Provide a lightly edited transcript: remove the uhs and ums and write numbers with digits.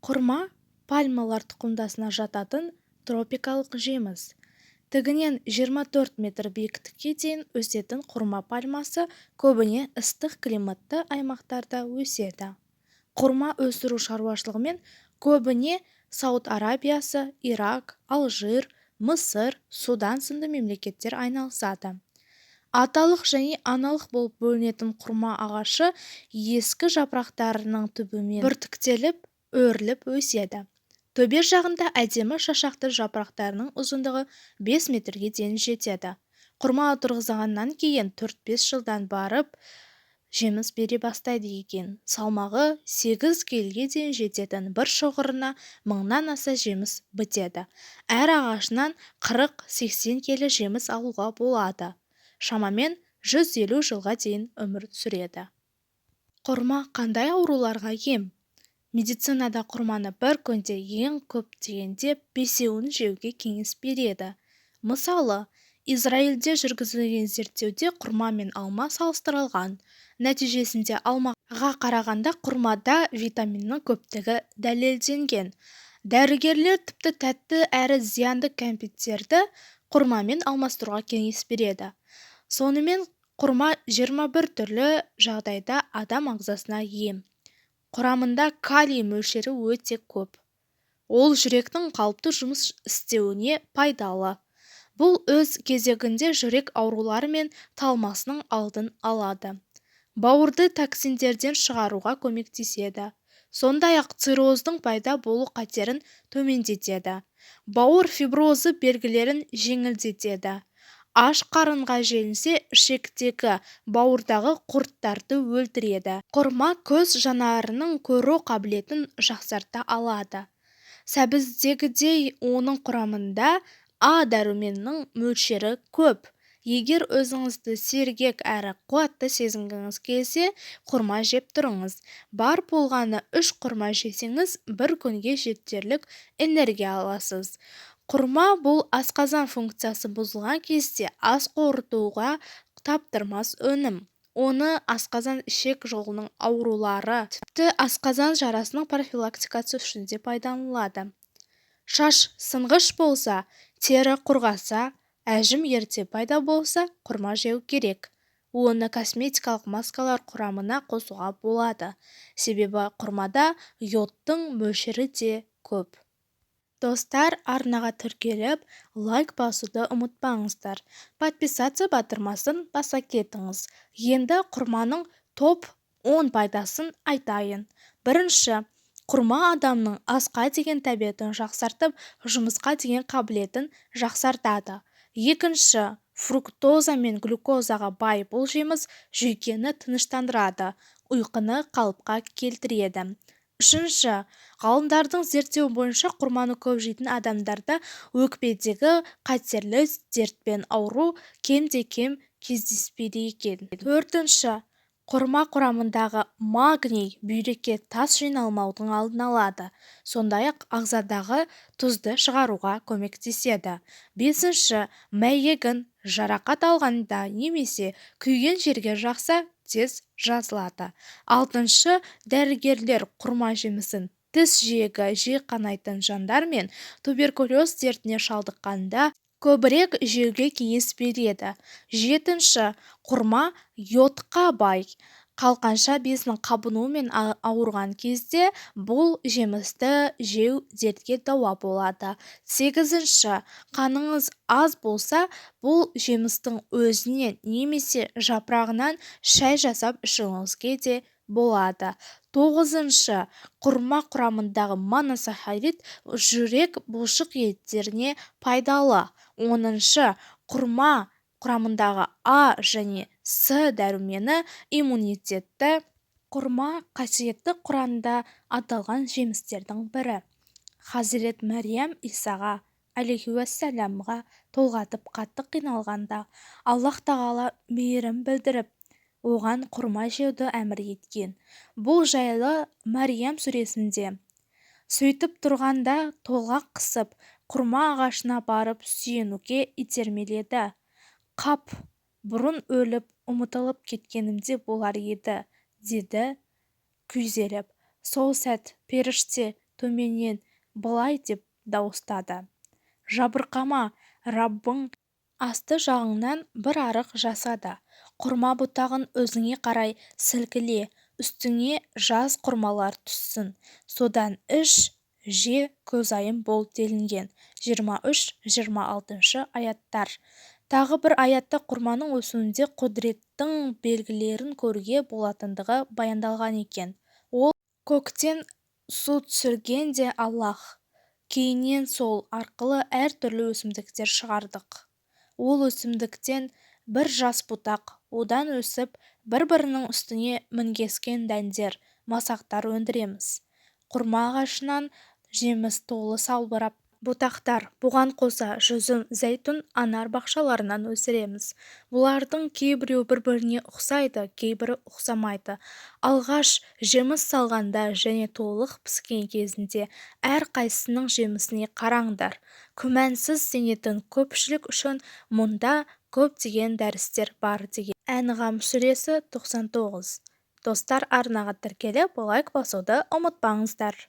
Құрма пальмалар тұқымдасына жататын тропикалық жеміс. Тігінен 24 метр биіктікке дейін өсетін құрма пальмасы көбіне ыстық климатты аймақтарда өседі. Құрма өсіру шаруашылығымен көбіне Сауд Арабиясы, Ирак, Алжир, Мысыр, Судан сынды мемлекеттер айналысады. Аталық және аналық болып бөлінетін құрма ағашы ескі жапырақтарының түбімен бүртіктеліп, өріліп өседі. Төбе жағында әдемі шашақты жапырақтарының ұзындығы 5 метрге дейін жетеді. Құрма отырғызғаннан кейін 4-5 жылдан барып жеміс бере бастайды екен. Салмағы 8 келіге дейін жететін бір шоғырына 1000-нан аса жеміс бітеді. Әр ағашынан 40-80 келі жеміс алуға болады. Шамамен 150 жылға дейін өмір сүреді. Құрма қандай ауруларға ем? Медицинада құрманы бір күнде ең көп дегенде 5-еуін жеуге кеңес береді. Мысалы, Израильде жүргізілген зерттеуде құрма мен алма салыстырылған. Нәтижесінде алмаға қарағанда құрмада витаминнің көптігі дәлелденген. Дәрігерлер тіпті тәтті әрі зиянды кәмпиттерді құрмамен алмастыруға кеңес береді. Сонымен құрма 21 түрлі жағдайда адам ағзасына ем. Құрамында калий мөлшері өте көп. Ол жүректің қалыпты жұмыс істеуіне пайдалы. Бұл өз кезегінде жүрек аурулары мен талмасының алдын алады. Бауырды токсиндерден шығаруға көмектеседі. Сондай-ақ цирроздың пайда болу қатерін төмендетеді. Бауыр фиброзы белгілерін жеңілдетеді. Аш қарынға желінсе, ішектегі бауырдағы құрттарды өлтіреді. Құрма көз жанарының көру қабілетін жақсарта алады. Сәбіздегідей оның құрамында А дәруменінің мөлшері көп. Егер өзіңізді сергек әрі қуатты сезінгіңіз келсе, құрма жеп тұрыңыз. Бар болғаны 3 құрма жесеңіз, бір күнге жетерлік энергия аласыз. Құрма бұл асқазан функциясы бұзылған кезде ас қорытуға таптырмас өнім. Оны асқазан ішек жолының аурулары, тіпті асқазан жарасының профилактикасы үшін де пайдаланылады. Шаш сынғыш болса, тері құрғаса, әжім ерте пайда болса, құрма жеу керек. Оны косметикалық маскалар құрамына қосуға болады. Себебі құрмада йодтың мөлшері де көп. Достар, арнаға тіркеліп, лайк басуды ұмытпаңыздар. Подписаться батырмасын баса кетіңіз. Енді құрманың топ 10 пайдасын айтайын. Бірінші, құрма адамның асқа деген тәбетін жақсартып, жұмысқа деген қабілетін жақсартады. Екінші, фруктоза мен глюкозаға бай бұл жеміс жүйкені тыныштандырады, ұйқыны қалыпқа келтіреді. Үшінші, ғалымдардың зерттеуі бойынша құрманы көп жейтін адамдарда өкпедегі қатерлі дертпен ауру кемде-кем кездеспейді екен. Төртінші, құрма құрамындағы магний бүйрекке тас жиналмаудың алдын алады. Сондай-ақ ағзадағы тұзды шығаруға көмектеседі. Бесінші, мәйегін жарақат алғанда немесе күйген жерге жақса, тез жазылады. Алтыншы, дәрігерлер құрма жемісін тіс жиегі жиі қанайтын жандар мен туберкулез дертіне шалдыққанда көбірек жеуге кеңес береді. Жетінші, құрма йодқа бай. Қалқанша безінің қабынуымен ауырған кезде бұл жемісті жеу дертке дауа болады. Сегізінші, қаныңыз аз болса, бұл жемістің өзінен немесе жапырағынан шай жасап ішуіңізге де болады. Тоғызыншы, құрма құрамындағы моносахарид жүрек бұлшық еттеріне пайдалы. Оныншы, құрма құрамындағы А және С дәрумені иммунитетті. Құрма қасиетті Құранда аталған жемістердің бірі. Хазірет Мәриям Исаға алейхиуассаламға толғатып қатты қиналғанда Аллах тағала мейірім білдіріп, оған құрма жеуді әмір еткен. Бұл жайлы Мәриям сүресінде. Сөйтіп тұрғанда толғақ қысып, құрма ағашына барып сүйенуге итермеледі. Қап, бұрын өліп, ұмытылып кеткенімде болар еді, деді күйзеліп. Сол сәт періште төменнен былай деп дауыстады: «Жабырқама, Раббың асты жағыңнан бір арық жасады. Құрма бұтағын өзіңе қарай сілкіле, үстіңе жас құрмалар түссін. Содан іш, же, көзайым бол» делінген 23-26 аяттар. Тағы бір аятта құрманың өсуінде құдіреттің белгілерін көруге болатындығы баяндалған екен. Ол: «Көктен су түсірген де Аллах, кейіннен сол арқылы әртүрлі өсімдіктер шығардық. Ол өсімдіктен бір жас бұтақ, одан өсіп, бір-бірінің үстіне мінгескен дәндер, масақтар өндіреміз. Құрма ағашынан жеміс толы салбырап бұтақтар, бұған қоса жүзім, зәйтүн, анар бақшаларынан өсіреміз. Бұлардың кейбіреу бір-біріне ұқсайды, кейбірі ұқсамайды. Алғаш жеміс салғанда және толық піскен кезінде әрқайсысының жемісіне қараңдар. Күмәнсіз сенетін көпшілік үшін мұнда көптеген дәрістер бар» деген. Әнғам сүресі 99. Достар, арнаға тіркеліп лайк басуды ұмытпаңыздар.